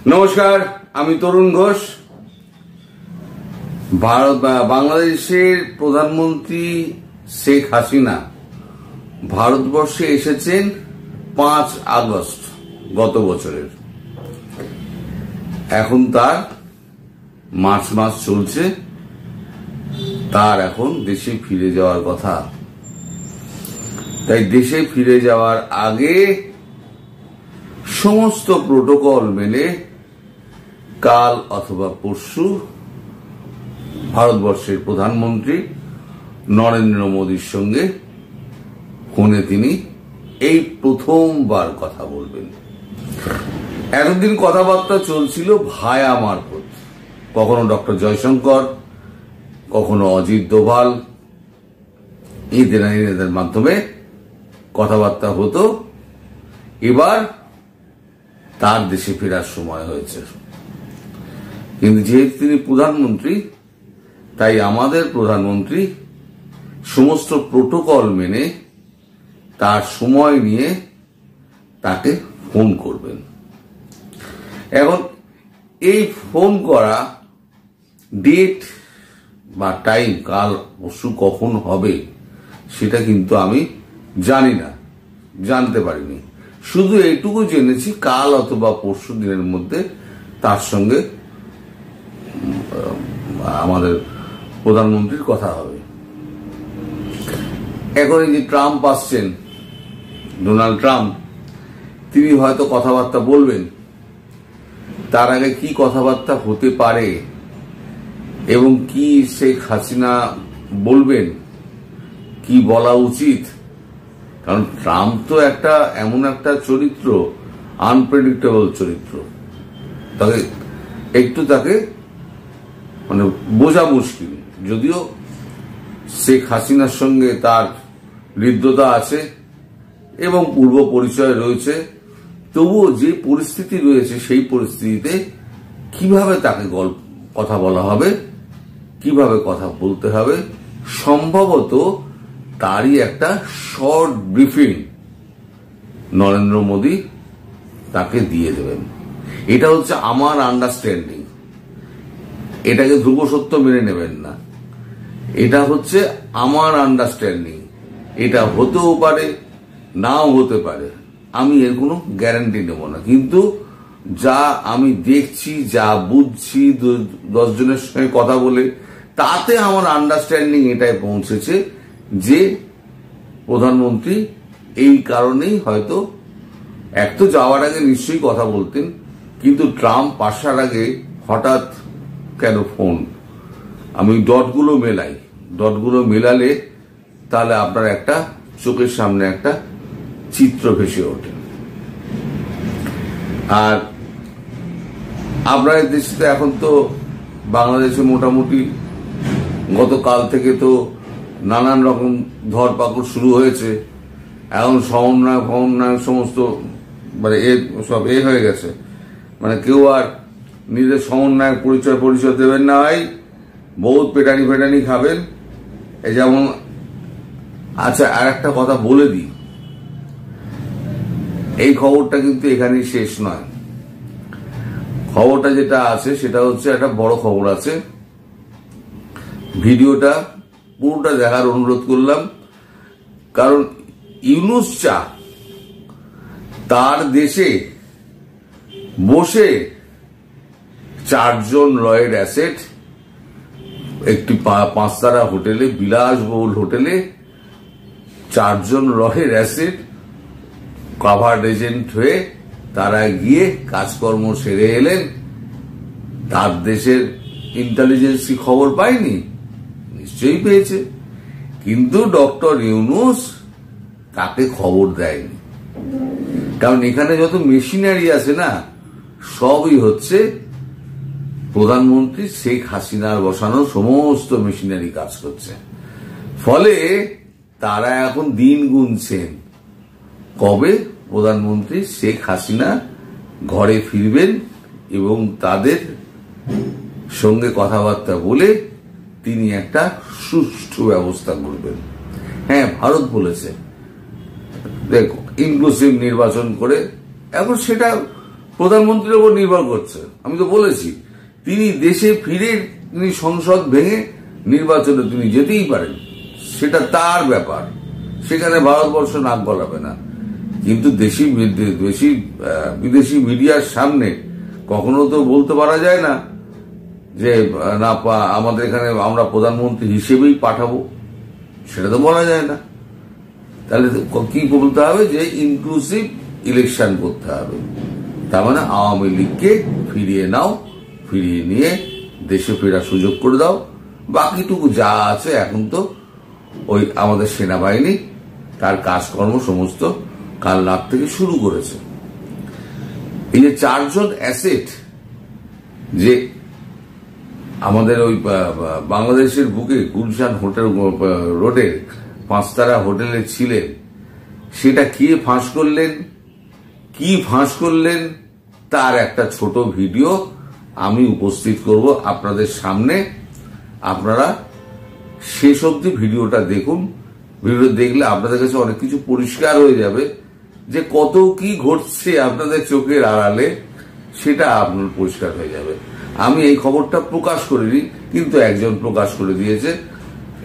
নমস্কার, আমি তরুণ ঘোষ। বাংলাদেশের প্রধানমন্ত্রী শেখ হাসিনা ভারতবর্ষে এসেছেন 5 আগস্ট গত বছরের। এখন তার মার্চ মাস চলছে, তার এখন দেশে ফিরে যাওয়ার কথা। তাই দেশে ফিরে যাওয়ার আগে সমস্ত প্রোটোকল মেনে কাল অথবা পরশু ভারতবর্ষের প্রধানমন্ত্রী নরেন্দ্র মোদীর সঙ্গে ফোনে তিনি এই প্রথমবার কথা বলবেন। এতদিন কথাবার্তা চলছিল ভায়া মারফত, কখনো ডক্টর জয়শঙ্কর, কখনো অজিত দোভাল, এদের মাধ্যমে কথাবার্তা হতো। এবার তার দেশে ফেরার সময় হয়েছে, কিন্তু যেহেতু তিনি প্রধানমন্ত্রী, তাই আমাদের প্রধানমন্ত্রী সমস্ত প্রোটোকল মেনে তার সময় নিয়ে তাকে ফোন করবেন। এখন এই ফোন করা ডেট বা টাইম কাল পরশু কখন হবে সেটা কিন্তু আমি জানি না, জানতে পারিনি। শুধু এইটুকু জেনেছি কাল অথবা পরশু দিনের মধ্যে তার সঙ্গে আমাদের প্রধানমন্ত্রীর কথা হবে। এখন এই যে ট্রাম্প আসছেন, ডোনাল্ড ট্রাম্প, তিনি হয়তো কথাবার্তা বলবেন। তার আগে কি কথাবার্তা হতে পারে এবং কি শেখ হাসিনা বলবেন, কি বলা উচিত, কারণ ট্রাম্প তো এমন একটা চরিত্র, আনপ্রেডিক্টেবল চরিত্র, তাকে মানে বোঝা মুশকিল। যদিও শেখ হাসিনার সঙ্গে তার হৃদ্যতা আছে এবং পূর্ব পরিচয় রয়েছে, তবুও যে পরিস্থিতি রয়েছে সেই পরিস্থিতিতে কিভাবে তাকে কথা বলা হবে, কিভাবে কথা বলতে হবে, সম্ভবত তারই একটা শর্ট ব্রিফিং নরেন্দ্র মোদী তাকে দিয়ে দেবেন। এটা হচ্ছে আমার আন্ডারস্ট্যান্ডিং। এটাকে ধ্রুব সত্য মেনে নেবেন না, এটা হচ্ছে আমার আন্ডারস্ট্যান্ডিং। এটা হতেও পারে, নাও হতে পারে, আমি এর কোনো গ্যারান্টি নেব না। কিন্তু যা আমি দেখছি, যা বুঝছি, 10 জনের সঙ্গে কথা বলে, তাতে আমার আন্ডারস্ট্যান্ডিং এটাই পৌঁছেছে যে প্রধানমন্ত্রী এই কারণেই হয়তো এক তো যাওয়ার আগে নিশ্চয়ই কথা বলতেন, কিন্তু ট্রাম্প আসার আগে হঠাৎ কেন ফোন? আমি ডটগুলো মেলালে তাহলে আপনার একটা চোখের সামনে একটা চিত্র ভেসে ওঠে। আর আপনার দেশে এখন তো বাংলাদেশে মোটামুটি গতকাল থেকে তো নানান রকম ধরপাকড় শুরু হয়েছে। এখন সমন্বয় সমস্ত মানে সব হয়ে গেছে, মানে কেউ আর নিজের সমন্বয়ক পরিচয় দেবেন না। ভাই, বহুত পেটানি খাবেন। এই যেমন, আচ্ছা, আর একটা কথা বলে দিই, এই খবরটা কিন্তু এখানেই শেষ নয়। খবরটা যেটা আছে সেটা হচ্ছে একটা বড় খবর আছে। ভিডিওটা পুরোটা দেখার অনুরোধ করলাম, কারণ ইউনুস তার দেশে বসে 4 জন রয়েড অ্যাসেট একটি 5-তারা হোটেলে, বিলাসবহুল হোটেলে 4 জন রয়েড অ্যাসেট কাভার্ড এজেন্ট হয়ে তারা গিয়ে কাজকর্ম সেরে এলেন। তার দেশের ইন্টেলিজেন্সি খবর পায়নি? নিশ্চয়ই পেয়েছে, কিন্তু ডক্টর ইউনুস তাকে খবর দেয়নি। কারণ এখানে যত মেশিনারি আছে না, সবই হচ্ছে প্রধানমন্ত্রী শেখ হাসিনার বসানো সমস্ত মেশিনারি কাজ করছে। ফলে তারা এখন দিন গুনছেন কবে প্রধানমন্ত্রী শেখ হাসিনা ঘরে ফিরবেন এবং তাদের সঙ্গে কথাবার্তা বলে তিনি একটা সুষ্ঠু ব্যবস্থা করবেন। হ্যাঁ, ভারত বলেছে দেখো ইনক্লুসিভ নির্বাচন করে, এখন সেটা প্রধানমন্ত্রীর উপর নির্ভর করছে। আমি তো বলেছি তিনি দেশে ফিরে তিনি সংসদ ভেঙে নির্বাচনে তিনি যেতেই পারেন, সেটা তার ব্যাপার, সেখানে ভারতবর্ষ নাক গলাবে না। কিন্তু বিদেশি মিডিয়ার সামনে কখনো তো বলতে পারা যায় না যে না আমাদের এখানে আমরা প্রধানমন্ত্রী হিসেবেই পাঠাবো, সেটা তো বলা যায় না। তাহলে কি বলতে হবে যে ইনক্লুসিভ ইলেকশন করতে হবে, তার মানে আওয়ামী লীগকে ফিরিয়ে নাও, ফিরিয়ে নিয়ে দেশে ফেরার সুযোগ করে দাও। বাকিটুকু যা আছে এখন তো ওই আমাদের সেনাবাহিনী তার কাজকর্ম সমস্ত কাল রাত থেকে শুরু করেছে। এই যে 4 জন অ্যাসেট যে আমাদের ওই বাংলাদেশের বুকে গুলশান হোটেল রোডের 5 তারা হোটেলে ছিলেন, সেটা কে ফাঁস করলেন, কি ফাঁস করলেন তার একটা ছোট ভিডিও আমি উপস্থিত করব আপনাদের সামনে। আপনারা শেষ অবধি ভিডিওটা দেখুন। ভিডিও দেখলে আপনাদের কাছে অনেক কিছু পরিষ্কার হয়ে যাবে, যে কত কি ঘটছে আপনাদের চোখের আড়ালে, সেটা আপনার পরিষ্কার হয়ে যাবে। আমি এই খবরটা প্রকাশ করিনি, কিন্তু একজন প্রকাশ করে দিয়েছে।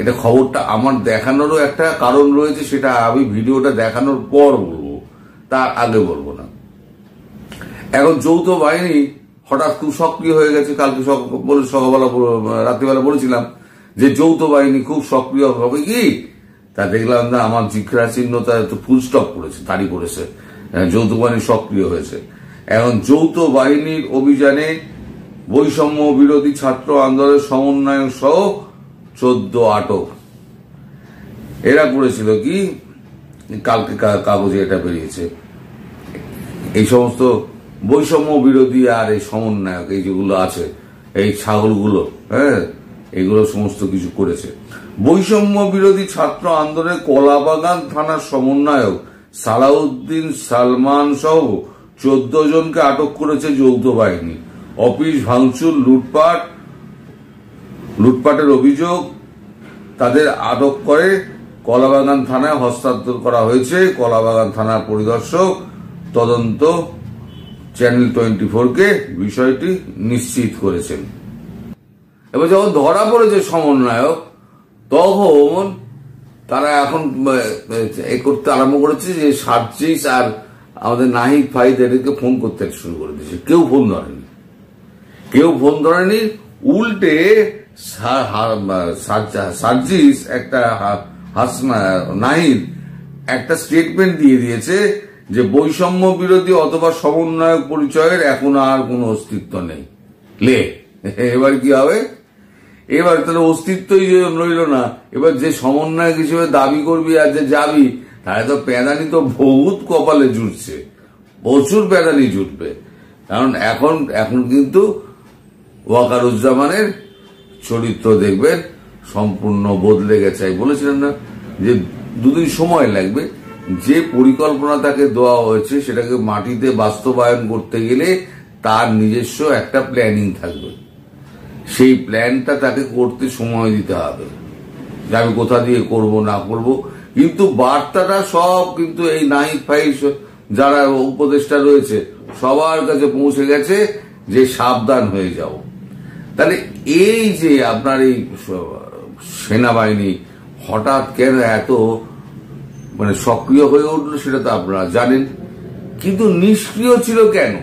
এটা খবরটা আমার দেখানোরও একটা কারণ রয়েছে, সেটা আমি ভিডিওটা দেখানোর পর বলবো, তার আগে বলবো না। এখন যৌথ বাহিনী হঠাৎ খুব সক্রিয় হয়ে গেছে। কালকে সকালবেলা রাত্রিবেলা বলেছিলাম যে যৌথ বাহিনী খুব সক্রিয় হবে কি, তা দেখলাম না আমার জিজ্ঞাসা চিহ্ন তার তো ফুল স্টপ করেছে, তারই করেছে, যৌথ বাহিনী সক্রিয় হয়েছে। এখন যৌথ বাহিনীর অভিযানে বৈষম্য বিরোধী ছাত্র আন্দোলনের সমন্বয়ক সহ 14 আটক। এরা করেছিল কি, কালকে কাগজে এটা বেরিয়েছে, এই সমস্ত বৈষম্য বিরোধী আর এই সমন্বয়ক এই যেগুলো আছে, এই ছাগলগুলো, হ্যাঁ, এগুলো সমস্ত কিছু করেছে। বৈষম্য বিরোধী ছাত্র আন্দোলনের কলাবাগান থানার সমন্বয়ক সালাউদ্দিন সালমান সহ 14 জনকে আটক করেছে যৌথ বাহিনী। অফিস ভাঙচুর, লুটপাটের অভিযোগ তাদের আটক করে কলাবাগান থানায় হস্তান্তর করা হয়েছে। কলাবাগান থানার পরিদর্শক তদন্ত চ্যানেল 24-কে বিষয়টি নিশ্চিত করেছেন। এবার যখন ধরা পড়েছে সমন্বয়ক, তখন তারা এখন করতে আরম্ভ করেছে যে সার্জিস আর আমাদের নাহিদ ফাহিদ এদেরকে ফোন করতে শুরু করে দিয়েছে। কেউ ফোন ধরেনি, উল্টে সার্জিস একটা নাহিদ একটা স্টেটমেন্ট দিয়ে দিয়েছে যে বৈষম্য বিরোধী অথবা সমন্বয়ক পরিচয়ের এখন আর কোনো অস্তিত্ব নেই। এবার কি হবে? এবার তাহলে অস্তিত্বই রইল না। এবার যে সমন্বয়ক হিসেবে দাবি করবি আর যে যাবি, তাহলে তো প্যাদানি তো বহুত কপালে জুটছে, প্রচুর প্যাদানি জুটবে। কারণ এখন কিন্তু ওয়াকারুজ্জামানের চরিত্র দেখবেন সম্পূর্ণ বদলে গেছে। বলেছিলেন না যে 2 দিন সময় লাগবে, যে পরিকল্পনা তাকে দেওয়া হয়েছে সেটাকে মাটিতে বাস্তবায়ন করতে গেলে তার নিজস্ব একটা প্ল্যানিং থাকবে, সেই প্ল্যানটা তাকে করতে সময় দিতে হবে, যে আমি কোথা দিয়ে করব না করব। কিন্তু বার্তাটা সব কিন্তু এই নাহিদ ফাহিদ যারা উপদেষ্টা রয়েছে সবার কাছে পৌঁছে গেছে যে সাবধান হয়ে যাও। তাহলে এই যে আপনার এই সেনাবাহিনী হঠাৎ কেন এত সক্রিয় হয়ে উঠলো সেটা তো আপনারা জানেন, কিন্তু নিষ্ক্রিয় ছিল কেন?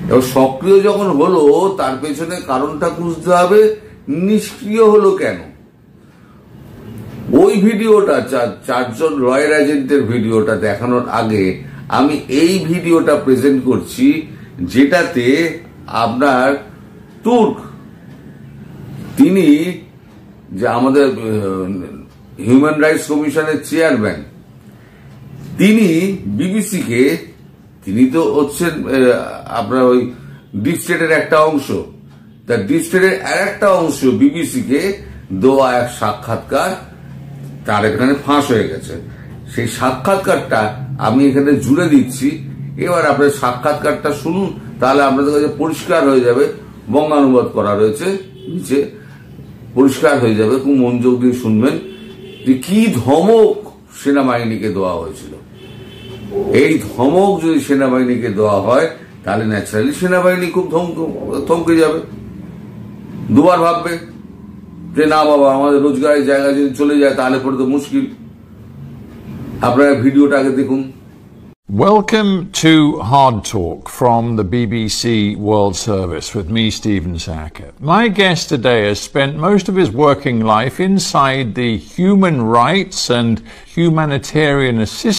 এবার সক্রিয় যখন হলো তার পেছনে কারণটা খুঁজতে হবে, নিষ্ক্রিয় হলো কেন। ওই ভিডিওটা 4 জন রয়্যাল এজেন্টের ভিডিওটা দেখানোর আগে আমি এই ভিডিওটা প্রেজেন্ট করছি, যেটাতে আপনার তুর্ক, তিনি যে আমাদের হিউম্যান রাইটস কমিশনের চেয়ারম্যান, তিনি বিবিসিকে, তিনি তো হচ্ছেন আপনার ওই ডিপ স্টেটের একটা অংশ, তার ডিপ স্টেটের আর একটা অংশ বিবিসিকে দেওয়া এক সাক্ষাৎকার তার এখানে ফাঁস হয়ে গেছে। সেই সাক্ষাৎকারটা আমি এখানে জুড়ে দিচ্ছি, এবার আপনার সাক্ষাৎকারটা শুনুন, তাহলে আপনাদের কাছে পরিষ্কার হয়ে যাবে। বঙ্গানুবাদ করা রয়েছে নিচে, পরিষ্কার হয়ে যাবে, খুব মনোযোগ দিয়ে শুনবেন যে কি ধমক সেনাবাহিনীকে দেওয়া হয়েছিল। এই ধমক যদি সেনাবাহিনীকে দেওয়া হয় তাহলে ন্যাচারালি সেনাবাহিনী খুব থমকে যাবে, দুবার ভাববে যে না বাবা আমাদের রোজগারের জায়গা যদি চলে যায় তাহলে পরে তো মুশকিল। আপনারা ভিডিওটা আগে দেখুন। Welcome to Hard Talk from the BBC World Service with me, Stephen Sacker. My guest today has spent most of his working life inside the human rights and humanitarian assistance